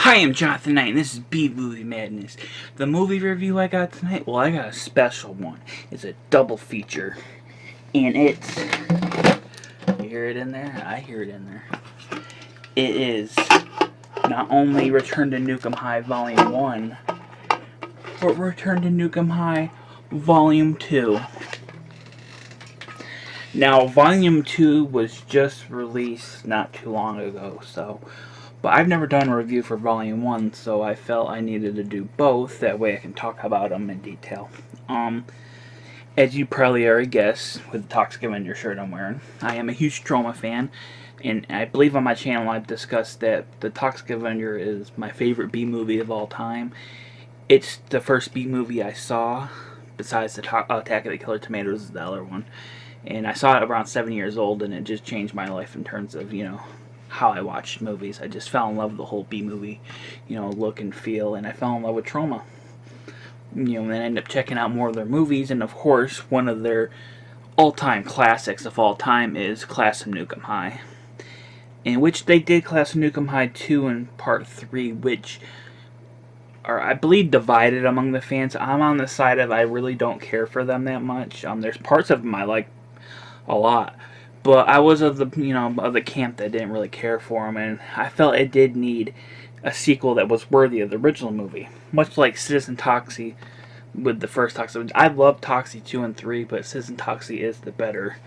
Hi, I'm Jonathan Knight, and this is B-Movie Madness. The movie review I got tonight, well, I got a special one. It's a double feature, and it's... You hear it in there? I hear it in there. It is not only Return to Nuke Em High Volume 1, but Return to Nuke Em High Volume 2. Now, Volume 2 was just released not too long ago, but I've never done a review for Volume 1, so I felt I needed to do both. That way I can talk about them in detail. As you probably already guessed, with the Toxic Avenger shirt I'm wearing, I am a huge Troma fan, and I believe on my channel I've discussed that the Toxic Avenger is my favorite B-movie of all time. It's the first B-movie I saw, besides the Attack of the Killer Tomatoes is the other one. And I saw it around 7 years old, and it just changed my life in terms of, how I watched movies. I just fell in love with the whole B-movie, look and feel, and I fell in love with Troma. And I ended up checking out more of their movies, and of course, one of their all-time classics of all time is Class of Nuke Em High. In which they did Class of Nuke Em High 2 and Part 3, which are, I believe, divided among the fans. I'm on the side of I really don't care for them that much. There's parts of them I like a lot, but I was of the camp that didn't really care for them, and I felt it did need a sequel that was worthy of the original movie. Much like Citizen Toxie with the first Toxie. I love Toxie 2 and 3, but Citizen Toxie is the better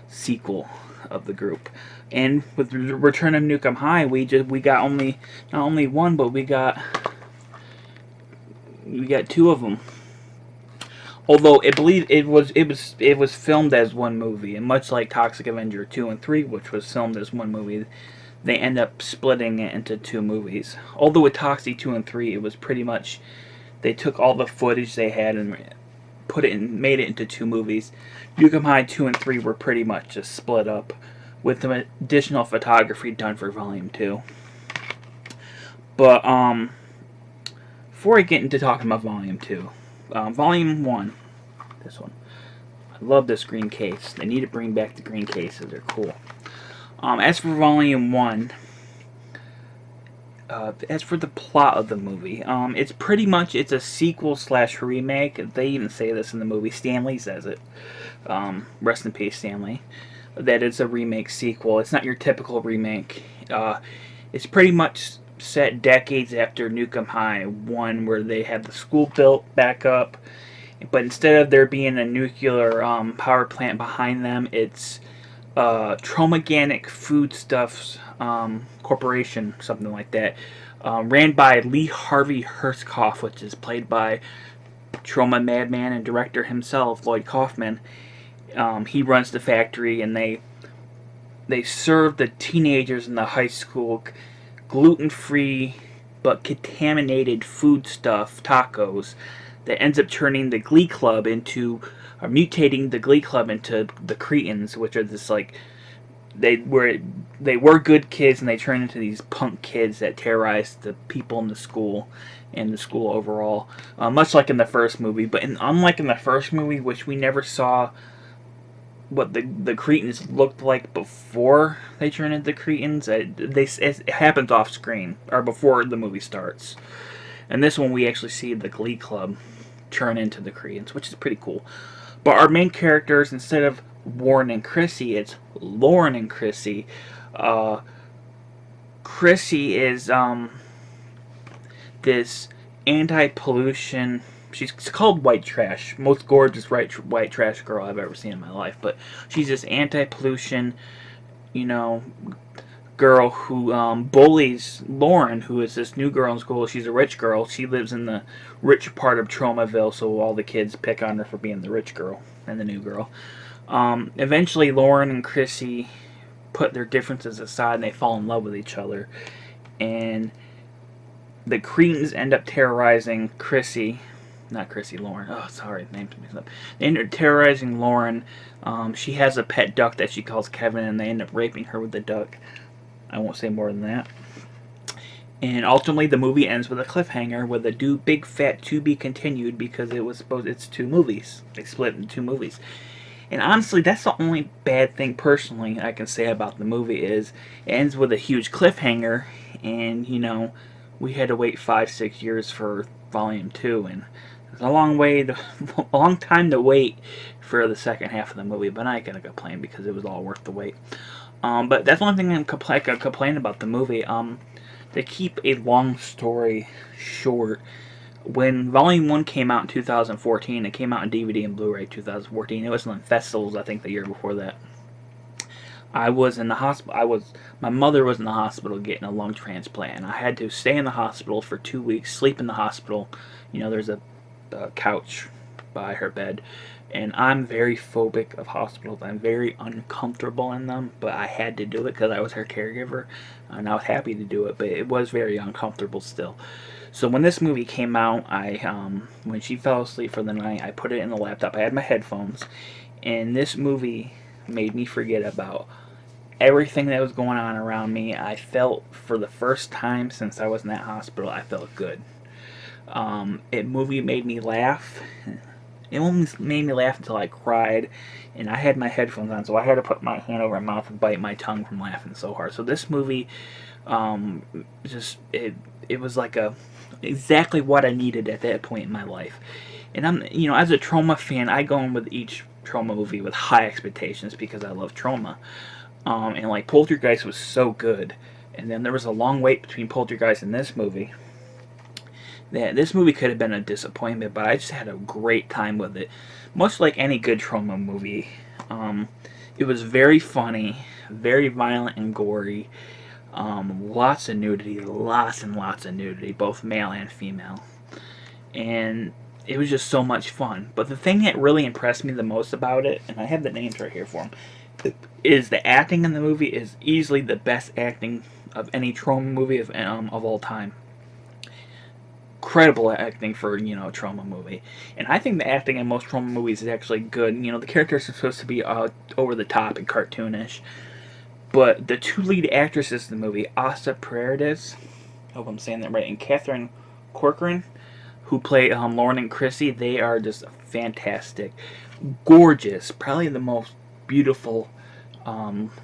sequel of the group. And with Return of Nuke Em High, we got not only one, but we got two of them. Although I believe it was filmed as one movie, and much like Toxic Avenger 2 and 3, which was filmed as one movie, they end up splitting it into two movies. Although with Toxic 2 and 3, it was pretty much they took all the footage they had and made it into two movies. Nuke Em High 2 and 3 were pretty much just split up, with some additional photography done for Volume 2. But before I get into talking about Volume 2. Volume 1, this one. I love this green case. They need to bring back the green cases. They're cool. As for Volume 1, as for the plot of the movie, it's pretty much, it's a sequel / remake. They even say this in the movie. Stan Lee says it. Rest in peace, Stan Lee. That it's a remake sequel. It's not your typical remake. It's pretty much set decades after Nuke Em High 1, where they had the school built back up, but instead of there being a nuclear power plant behind them, it's Tromaganic Foodstuffs Corporation, something like that, ran by Lee Harvey Herskopf, which is played by Troma madman and director himself, Lloyd Kaufman. He runs the factory, and they serve the teenagers in the high school gluten-free but contaminated foodstuff tacos that ends up turning the Glee Club into, or mutating the Glee Club into the Cretins, which are this they were good kids, and they turn into these punk kids that terrorize the people in the school and the school overall, much like in the first movie. But unlike in the first movie, which we never saw what the Cretins looked like before they turn into Cretins, it happens off screen, or before the movie starts. And this one, we actually see the Glee Club turn into the Cretins, which is pretty cool. But our main characters, instead of Warren and Chrissy, it's Lauren and Chrissy. Chrissy is this anti-pollution. She's called white trash. Most gorgeous white trash girl I've ever seen in my life. But she's this anti-pollution, girl who bullies Lauren, who is this new girl in school. She's a rich girl. She lives in the rich part of Tromaville, so all the kids pick on her for being the rich girl and the new girl. Eventually, Lauren and Chrissy put their differences aside, and they fall in love with each other. And the Cretins end up terrorizing Chrissy. Not Chrissy, Lauren. Oh, sorry, name's mixed up. They end up terrorizing Lauren. She has a pet duck that she calls Kevin, and they end up raping her with the duck. I won't say more than that. And ultimately, the movie ends with a cliffhanger with a big fat to be continued, because it's two movies. They split into two movies. And honestly, that's the only bad thing personally I can say about the movie is it ends with a huge cliffhanger, and we had to wait 5-6 years for Volume 2, and it's a long way, a long time to wait for the second half of the movie. But I ain't gonna complain because it was all worth the wait. But that's one thing I complain about the movie. They keep a long story short. When Volume 1 came out in 2014, it came out on DVD and Blu-ray 2014. It was on festivals, I think, the year before that. I was in the hospital. My mother was in the hospital getting a lung transplant, and I had to stay in the hospital for 2 weeks, sleep in the hospital. There's a couch by her bed, and I'm very phobic of hospitals. I'm very uncomfortable in them, but I had to do it because I was her caregiver, and I was happy to do it, but it was very uncomfortable still. So when this movie came out, when she fell asleep for the night, I put it in the laptop. I had my headphones, and this movie made me forget about everything that was going on around me. I felt, for the first time since I was in that hospital, I felt good. It movie made me laugh. It almost made me laugh until I cried, and I had my headphones on, so I had to put my hand over my mouth and bite my tongue from laughing so hard. So this movie, just it was like exactly what I needed at that point in my life. And as a Troma fan, I go in with each Troma movie with high expectations because I love Troma. And like Poltergeist was so good, and then there was a long wait between Poltergeist and this movie. That this movie could have been a disappointment, but I just had a great time with it. Much like any good Troma movie, it was very funny, very violent and gory. Lots of nudity, lots and lots of nudity, both male and female. And it was just so much fun. But the thing that really impressed me the most about it, and I have the names right here for them, is the acting in the movie is easily the best acting of any Troma movie of all time. Incredible acting for, a Troma movie. And I think the acting in most Troma movies is actually good. The characters are supposed to be over the top and cartoonish. But the two lead actresses in the movie, Asa Paredes, I hope I'm saying that right, and Catherine Corcoran, who play Lauren and Chrissy, they are just fantastic. Gorgeous. Probably the most beautiful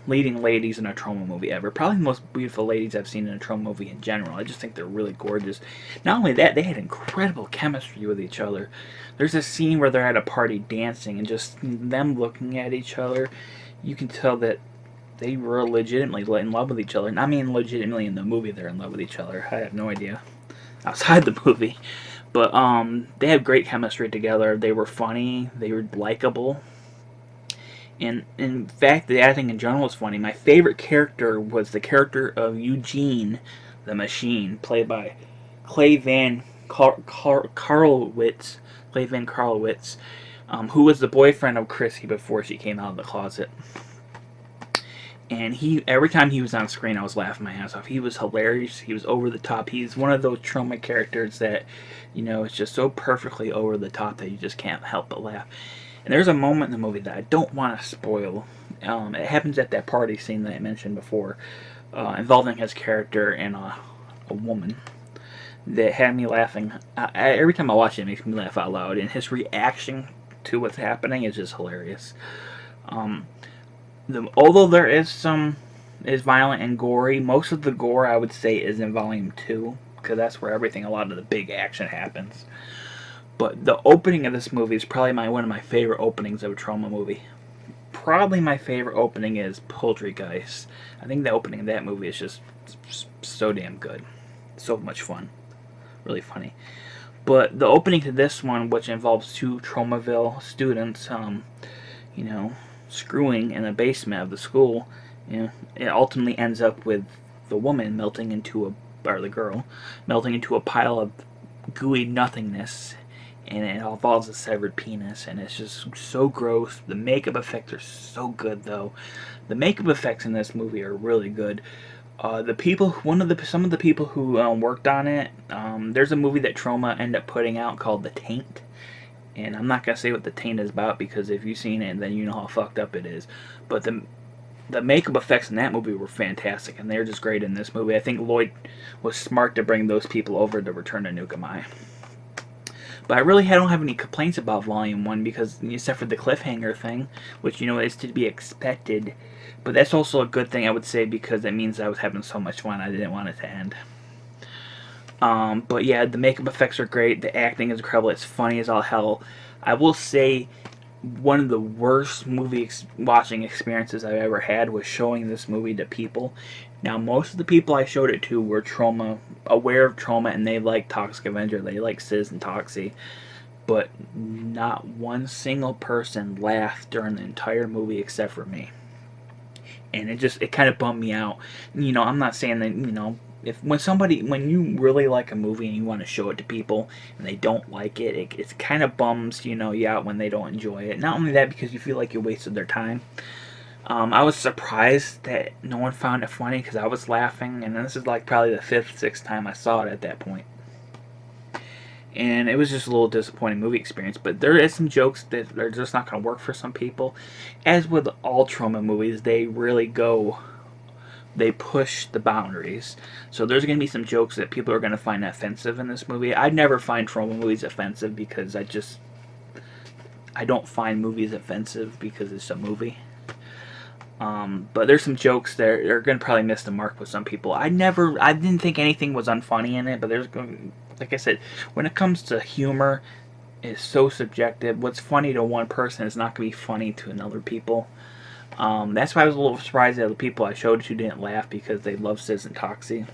leading ladies in a Troma movie ever. Probably the most beautiful ladies I've seen in a Troma movie in general. I just think they're really gorgeous. Not only that, they had incredible chemistry with each other. There's a scene where they're at a party dancing, and just them looking at each other, you can tell that they were legitimately in love with each other. And I mean legitimately in the movie they're in love with each other. I have no idea outside the movie. But they had great chemistry together. They were funny. They were likable. And in fact, the acting in general was funny. My favorite character was the character of Eugene the Machine, played by Clay Van Carlowitz. Clay Van Carlowitz, who was the boyfriend of Chrissy before she came out of the closet. And every time he was on screen, I was laughing my ass off. He was hilarious. He was over the top. He's one of those Troma characters that, it's just so perfectly over the top that you just can't help but laugh. And there's a moment in the movie that I don't want to spoil. It happens at that party scene that I mentioned before, involving his character and a woman, that had me laughing. Every time I watch it, it makes me laugh out loud. And his reaction to what's happening is just hilarious. Although there is violent and gory, most of the gore I would say is in Volume 2, because that's where a lot of the big action happens. But the opening of this movie is probably one of my favorite openings of a Troma movie. Probably my favorite opening is Poltergeist. I think the opening of that movie is just so damn good. So much fun. Really funny. But the opening to this one, which involves two Tromaville students, screwing in the basement of the school, it ultimately ends up with the woman the girl melting into a pile of gooey nothingness, and it involves a severed penis, and it's just so gross. The makeup effects are so good, though. The makeup effects in this movie are really good. Some of the people who worked on it, there's a movie that Troma ended up putting out called The Taint, and I'm not gonna say what The Taint is about, because if you've seen it, then you know how fucked up it is. But the makeup effects in that movie were fantastic, and they're just great in this movie. I think Lloyd was smart to bring those people over to Return to Nuke Em High. But I don't have any complaints about Volume 1, because, except for the cliffhanger thing, which, is to be expected. But that's also a good thing, I would say, because it means I was having so much fun, I didn't want it to end. But yeah, the makeup effects are great. The acting is incredible. It's funny as all hell. I will say one of the worst watching experiences I've ever had was showing this movie to people. Now, most of the people I showed it to were Troma, aware of Troma, and they like Toxic Avenger. They like Sis and Toxie. But not one single person laughed during the entire movie except for me. And it kind of bummed me out. I'm not saying that, if when you really like a movie and you want to show it to people and they don't like it kind of bums you out when they don't enjoy it. Not only that, because you feel like you wasted their time. I was surprised that no one found it funny because I was laughing, and this is like probably the fifth, sixth time I saw it at that point. And it was just a little disappointing movie experience. But there is some jokes that are just not going to work for some people. As with all Troma movies, they push the boundaries. So there's going to be some jokes that people are going to find offensive in this movie. I never find Troma movies offensive because I don't find movies offensive because it's a movie. But there's some jokes that are going to probably miss the mark with some people. I didn't think anything was unfunny in it, but like I said, when it comes to humor, it's so subjective. What's funny to one person is not going to be funny to another people. That's why I was a little surprised that the people I showed it to didn't laugh because they love Sis and Toxie.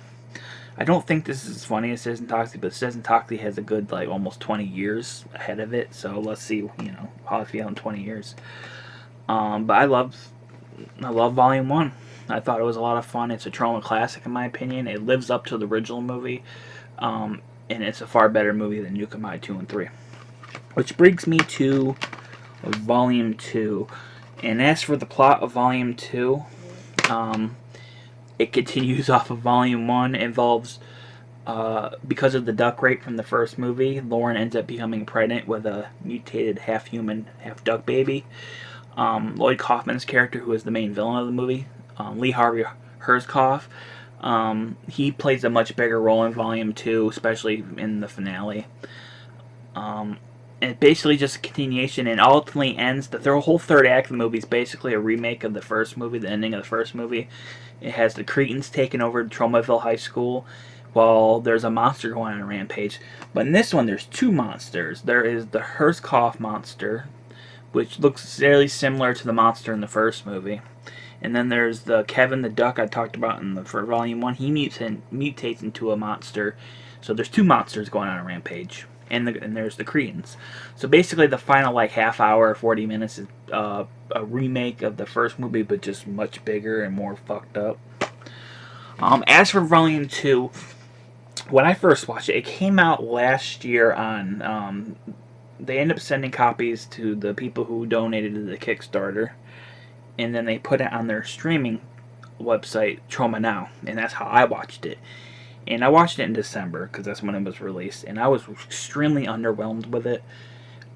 I don't think this is as funny as Sis and Toxie, but Sis and Toxie has a good almost 20 years ahead of it. So let's see, how I feel in 20 years. But I love Volume 1. I thought it was a lot of fun. It's a Troma classic in my opinion. It lives up to the original movie. And it's a far better movie than Nuke Em High 2 and 3. Which brings me to Volume 2. And as for the plot of Volume 2, it continues off of Volume 1. It involves, because of the duck rape from the first movie, Lauren ends up becoming pregnant with a mutated half-human, half-duck baby. Lloyd Kaufman's character, who is the main villain of the movie, Lee Harvey Herzkoff, he plays a much bigger role in Volume 2, especially in the finale. And it's basically just a continuation and ultimately ends. The whole third act of the movie is basically a remake of the first movie, the ending of the first movie. It has the Cretans taking over Tromaville High School while there's a monster going on a rampage. But in this one, there's two monsters. There is the Herzkoff monster, which looks very similar to the monster in the first movie. And then there's the Kevin the Duck I talked about for Volume 1. He mutates into a monster. So there's two monsters going on a rampage. And there's the Cretans. So basically the final half hour, 40 minutes is a remake of the first movie, but just much bigger and more fucked up. As for Volume 2, when I first watched it came out last year on... they end up sending copies to the people who donated to the Kickstarter, and then they put it on their streaming website, Troma Now, and that's how I watched it. And I watched it in December, because that's when it was released, and I was extremely underwhelmed with it.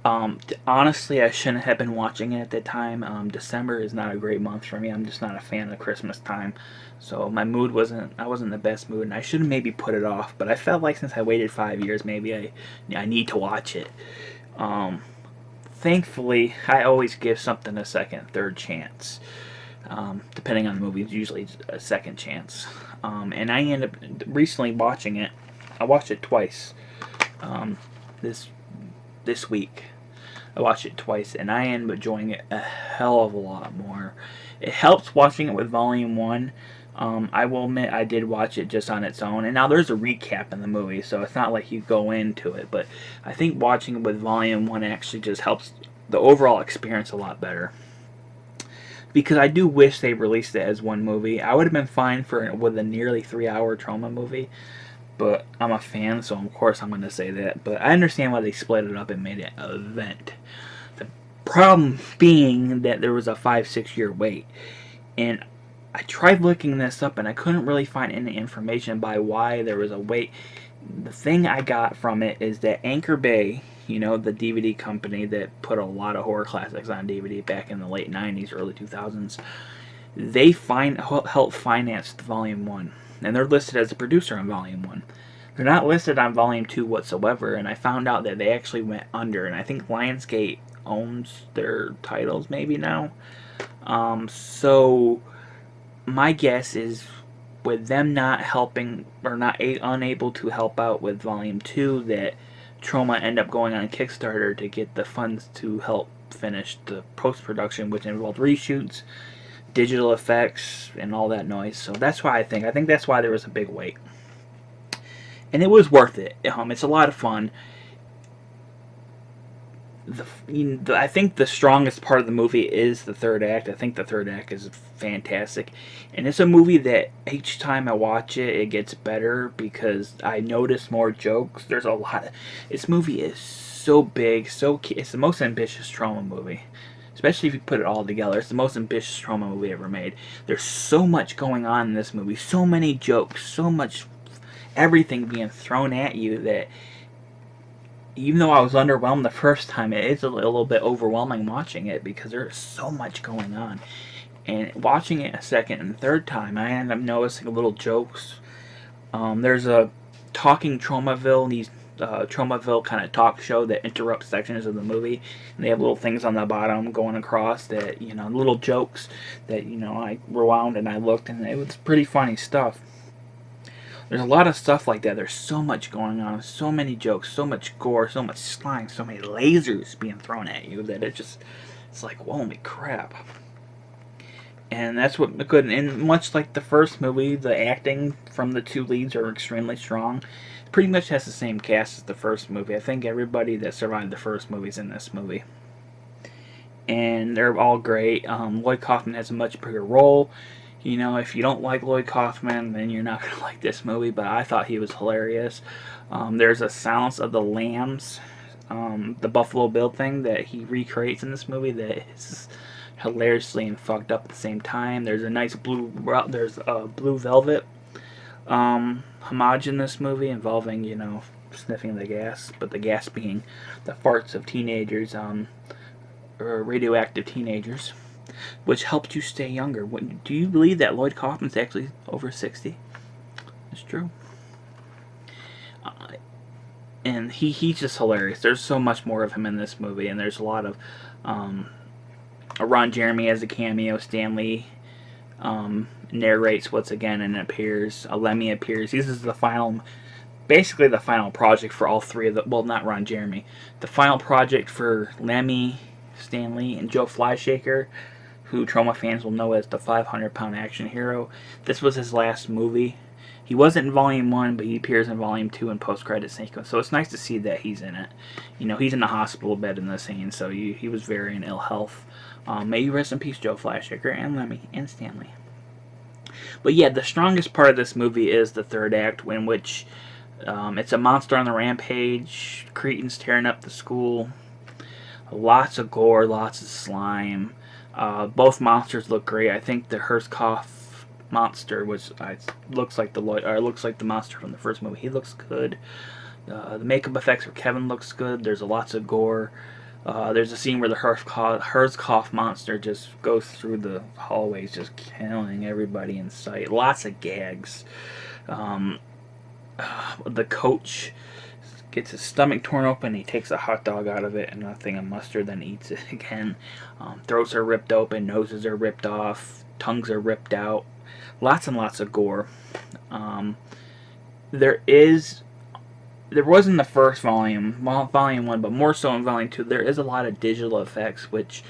Honestly, I shouldn't have been watching it at that time. December is not a great month for me. I'm just not a fan of Christmas time. So I wasn't in the best mood, and I should have maybe put it off, but I felt like since I waited 5 years, maybe I need to watch it. Thankfully, I always give something a second, third chance. Depending on the movie, it's usually a second chance. And I ended up recently watching it. I watched it twice. This week, I watched it twice, and I ended up enjoying it a hell of a lot more. It helps watching it with Volume 1. I will admit I did watch it just on its own, and now there's a recap in the movie, so it's not like you go into it, but I think watching it with Volume 1 actually just helps the overall experience a lot better. Because I do wish they released it as one movie. I would have been fine with a nearly 3-hour Troma movie, but I'm a fan, so of course I'm going to say that. But I understand why they split it up and made it an event. The problem being that there was a 5-6 year wait, and I tried looking this up and I couldn't really find any information by why there was a wait. The thing I got from it is that Anchor Bay, the DVD company that put a lot of horror classics on DVD back in the late 90s, early 2000s, they helped finance Volume 1. And they're listed as a producer on Volume 1. They're not listed on Volume 2 whatsoever, and I found out that they actually went under, and I think Lionsgate owns their titles maybe now. So my guess is with them not helping or unable to help out with Volume 2, that Troma ended up going on Kickstarter to get the funds to help finish the post-production, which involved reshoots, digital effects, and all that noise. So that's why I think that's why there was a big wait. And it was worth it. It's a lot of fun. I think the strongest part of the movie is the third act. I think the third act is fantastic, and it's a movie that each time I watch it, it gets better because I notice more jokes. There's a lot. This movie is so big, it's the most ambitious Troma movie, especially if you put it all together. It's the most ambitious Troma movie ever made. There's so much going on in this movie, so many jokes, so much everything being thrown at you that even though I was underwhelmed the first time, it is a little bit overwhelming watching it because there's so much going on. And watching it a second and third time, I end up noticing little jokes. There's a Talking Tromaville, these Tromaville kind of talk show that interrupts sections of the movie, and they have little things on the bottom going across that, little jokes that, I rewound and I looked, and it was pretty funny stuff. There's a lot of stuff like that. There's so much going on, so many jokes, so much gore, so much slime, so many lasers being thrown at you that it's like, holy crap. And that's what good. And much like the first movie, the acting from the two leads are extremely strong. It pretty much has the same cast as the first movie. I think everybody that survived the first movie is in this movie. And they're all great. Lloyd Kaufman has a much bigger role. If you don't like Lloyd Kaufman, then you're not going to like this movie, but I thought he was hilarious. There's a Silence of the Lambs, the Buffalo Bill thing that he recreates in this movie that is hilariously and fucked up at the same time. There's a nice blue velvet homage in this movie involving, sniffing the gas, but the gas being the farts of teenagers, or radioactive teenagers, which helped you stay younger. Do you believe that Lloyd Kaufman's actually over 60? It's true. And he's just hilarious. There's so much more of him in this movie, and there's a lot of Ron Jeremy as a cameo. Stanley narrates once again and appears. Lemmy appears. This is basically the final project for all three of the. Well, not Ron Jeremy. The final project for Lemmy, Stanley, and Joe Flyshaker, who Troma fans will know as the 500-pound action hero. This was his last movie. He wasn't in Volume 1, but he appears in Volume 2 in post-credit sequence. So it's nice to see that he's in it. He's in the hospital bed in the scene, so he was very in ill health. May you rest in peace, Joe Flyshaker, and Lemmy, and Stanley. But yeah, the strongest part of this movie is the third act, in which it's a monster on the rampage, Cretan's tearing up the school, lots of gore, lots of slime. Both monsters look great. I think the Herzkoff monster looks like the monster from the first movie. He looks good. The makeup effects for Kevin looks good. There's lots of gore. There's a scene where the Herzkoff monster just goes through the hallways, just killing everybody in sight. Lots of gags. The coach gets his stomach torn open. He takes a hot dog out of it and a thing of mustard, then eats it again. Throats are ripped open, noses are ripped off, tongues are ripped out. Lots and lots of gore. There was in the first volume 1, but more so in volume 2, there is a lot of digital effects, which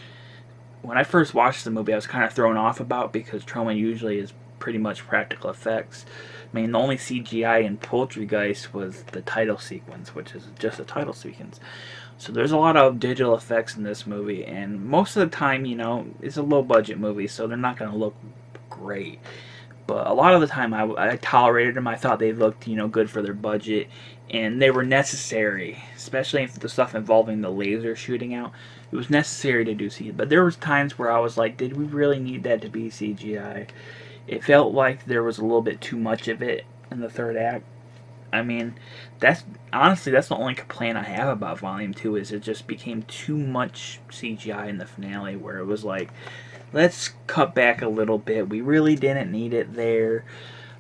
when I first watched the movie I was kind of thrown off about because Troma usually is pretty much practical effects. I mean, the only CGI in Poultrygeist was the title sequence, which is just a title sequence. So there's a lot of digital effects in this movie, and most of the time, it's a low-budget movie, so they're not going to look great. But a lot of the time, I tolerated them. I thought they looked, good for their budget, and they were necessary, especially if the stuff involving the laser shooting out. It was necessary to do CGI. But there was times where I was like, did we really need that to be CGI? It felt like there was a little bit too much of it in the third act. I mean, that's the only complaint I have about Volume 2 is it just became too much CGI in the finale, where it was like, let's cut back a little bit. We really didn't need it there.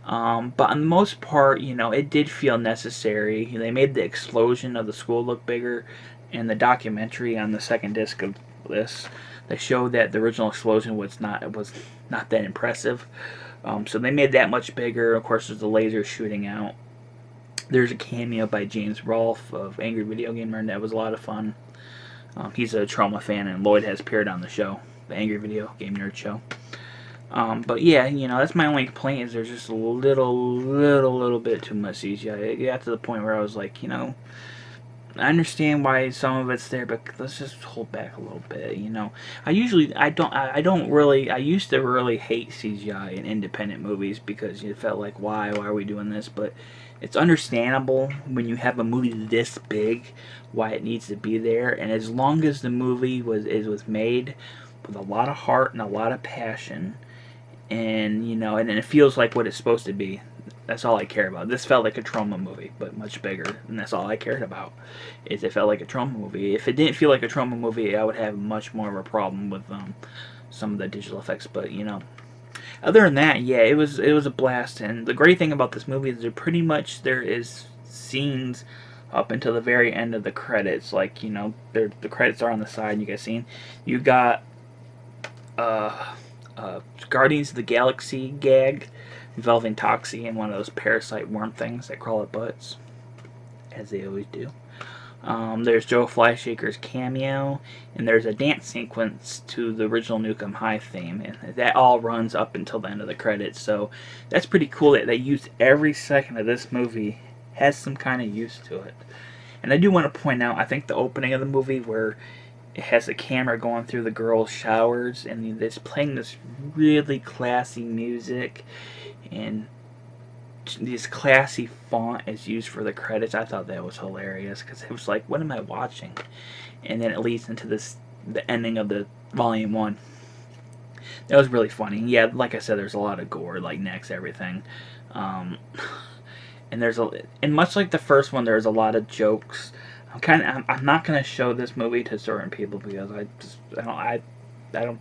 But on the most part, it did feel necessary. They made the explosion of the school look bigger. In the documentary on the second disc of this, they showed that the original explosion was not that impressive. So they made that much bigger. Of course, there's the laser shooting out. There's a cameo by James Rolfe of Angry Video Gamer, and that was a lot of fun. He's a Troma fan, and Lloyd has appeared on the show, the Angry Video Game Nerd Show. But yeah, that's my only complaint is there's just a little bit too much CGI. It got to the point where I was like, I understand why some of it's there, but let's just hold back a little bit. I used to really hate CGI in independent movies because it felt like, why are we doing this? But it's understandable when you have a movie this big, why it needs to be there. And as long as the movie was made with a lot of heart and a lot of passion, and and it feels like what it's supposed to be. That's all I care about. This felt like a Troma movie, but much bigger, and that's all I cared about. Is it felt like a Troma movie. If it didn't feel like a Troma movie, I would have much more of a problem with some of the digital effects. But other than that, yeah, it was a blast. And the great thing about this movie is there is scenes up until the very end of the credits. Like the credits are on the side. You guys seen? You got Guardians of the Galaxy gag involving Toxie and one of those parasite worm things that crawl at butts, as they always do. There's Joe Flyshaker's cameo, and there's a dance sequence to the original Nuke Em High theme, and that all runs up until the end of the credits. So that's pretty cool that they used every second of this movie has some kind of use to it. And I do want to point out, I think the opening of the movie where it has a camera going through the girls' showers, and it's playing this really classy music, and this classy font is used for the credits. I thought that was hilarious because it was like, what am I watching? And then it leads into the ending of the volume 1. That was really funny. Yeah, like I said, there's a lot of gore, like necks, everything. And and much like the first one, there's a lot of jokes. I'm not gonna show this movie to certain people because I don't.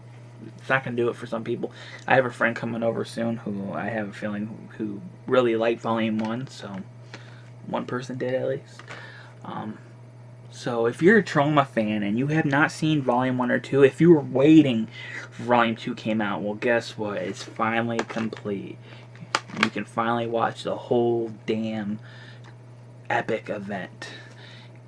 It's not gonna do it for some people. I have a friend coming over soon who I have a feeling who really liked Volume 1, so one person did at least. So if you're a Troma fan and you have not seen Volume 1 or 2, if you were waiting for Volume 2 came out, well, guess what? It's finally complete. You can finally watch the whole damn epic event.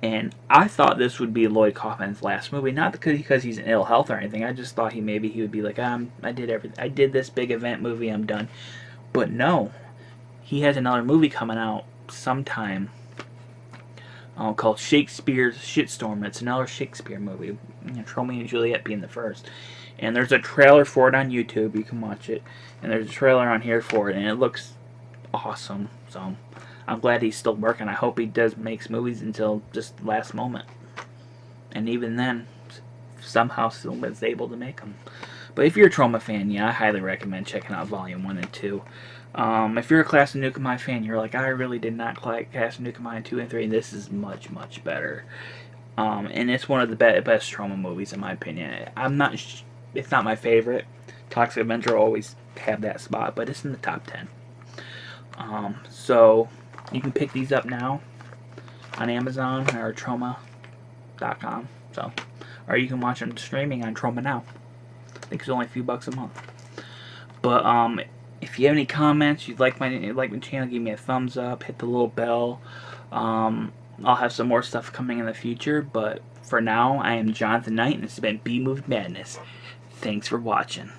And I thought this would be Lloyd Kaufman's last movie, not because he's in ill health or anything. I just thought maybe he would be like, I did everything. I did this big event movie. I'm done. But no, he has another movie coming out sometime called Shakespeare's Shitstorm. It's another Shakespeare movie. Romeo and Juliet being the first. And there's a trailer for it on YouTube. You can watch it. And there's a trailer on here for it, and it looks awesome. So I'm glad he's still working. I hope he makes movies until just last moment. And even then, somehow still is able to make them. But if you're a Troma fan, yeah, I highly recommend checking out Volume 1 and 2. If you're a Class of Nuke Em High fan, you're like, I really did not like Class of Nuke Em High 2 and 3, and this is much, much better. And it's one of the best Troma movies, in my opinion. It's not my favorite. Toxic Avenger will always have that spot, but it's in the top 10. So you can pick these up now on Amazon or Troma.com. So, or you can watch them streaming on Troma now. I think it's only a few bucks a month. But if you have any comments, you'd like my channel, give me a thumbs up, hit the little bell. I'll have some more stuff coming in the future. But for now, I am Jonathan Knight, and this has been B-Movie Madness. Thanks for watching.